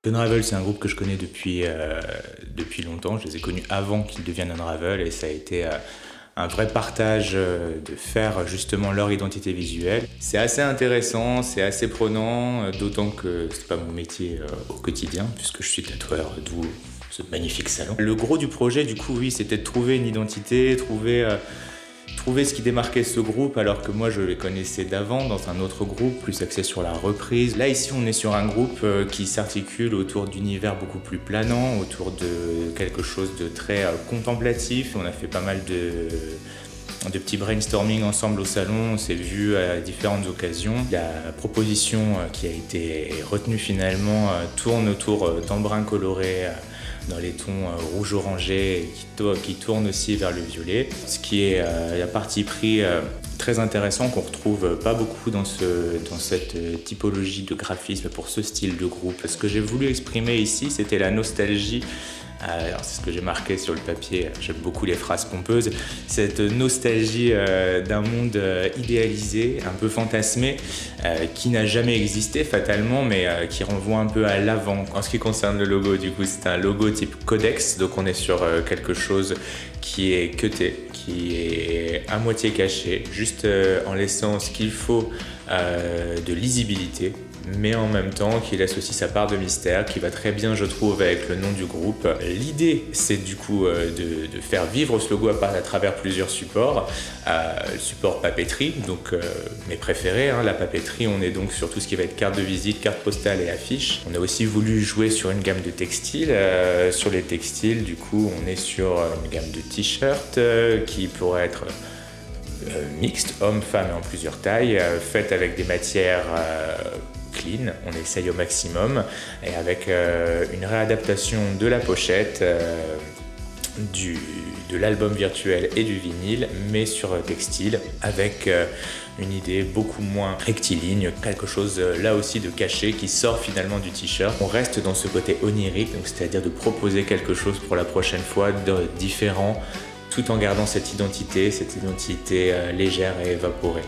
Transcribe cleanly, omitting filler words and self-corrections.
Unravel, c'est un groupe que je connais depuis longtemps. Je les ai connus avant qu'ils deviennent Unravel et ça a été un vrai partage de faire justement leur identité visuelle. C'est assez intéressant, c'est assez prenant, d'autant que c'est pas mon métier au quotidien puisque je suis tatoueur, d'où ce magnifique salon. Le gros du projet, du coup, oui, c'était de trouver une identité, trouver ce qui démarquait ce groupe, alors que moi je les connaissais d'avant dans un autre groupe plus axé sur la reprise. Là ici on est sur un groupe qui s'articule autour d'univers beaucoup plus planants, autour de quelque chose de très contemplatif. On a fait pas mal de petits brainstorming ensemble au salon, on s'est vu à différentes occasions. La proposition qui a été retenue finalement tourne autour d'embrun coloré dans les tons rouge-orangé et qui tourne aussi vers le violet. Ce qui est la partie pris très intéressant qu'on retrouve pas beaucoup dans cette typologie de graphisme pour ce style de groupe. Ce que j'ai voulu exprimer ici, c'était la nostalgie. C'est ce que j'ai marqué sur le papier, j'aime beaucoup les phrases pompeuses. Cette nostalgie d'un monde idéalisé, un peu fantasmé, qui n'a jamais existé fatalement, mais qui renvoie un peu à l'avant. En ce qui concerne le logo, du coup, c'est un logo type codex, donc on est sur quelque chose qui est cuté, qui est à moitié caché, juste en laissant ce qu'il faut de lisibilité, mais en même temps qui laisse aussi sa part de mystère, qui va très bien, je trouve, avec le nom du groupe. L'idée, c'est du coup de faire vivre ce logo à travers plusieurs supports. Le support papeterie, donc mes préférés, la papeterie, on est donc sur tout ce qui va être carte de visite, carte postale et affiche. On a aussi voulu jouer sur une gamme de textiles. Sur les textiles, du coup, on est sur une gamme de t-shirts qui pourrait être mixte, homme, femme et en plusieurs tailles, faite avec des matières clean, on essaye au maximum, et avec une réadaptation de la pochette, de l'album virtuel et du vinyle, mais sur textile, avec une idée beaucoup moins rectiligne, quelque chose là aussi de caché qui sort finalement du t-shirt. On reste dans ce côté onirique, donc c'est-à-dire de proposer quelque chose pour la prochaine fois de différent, tout en gardant cette identité légère et évaporée.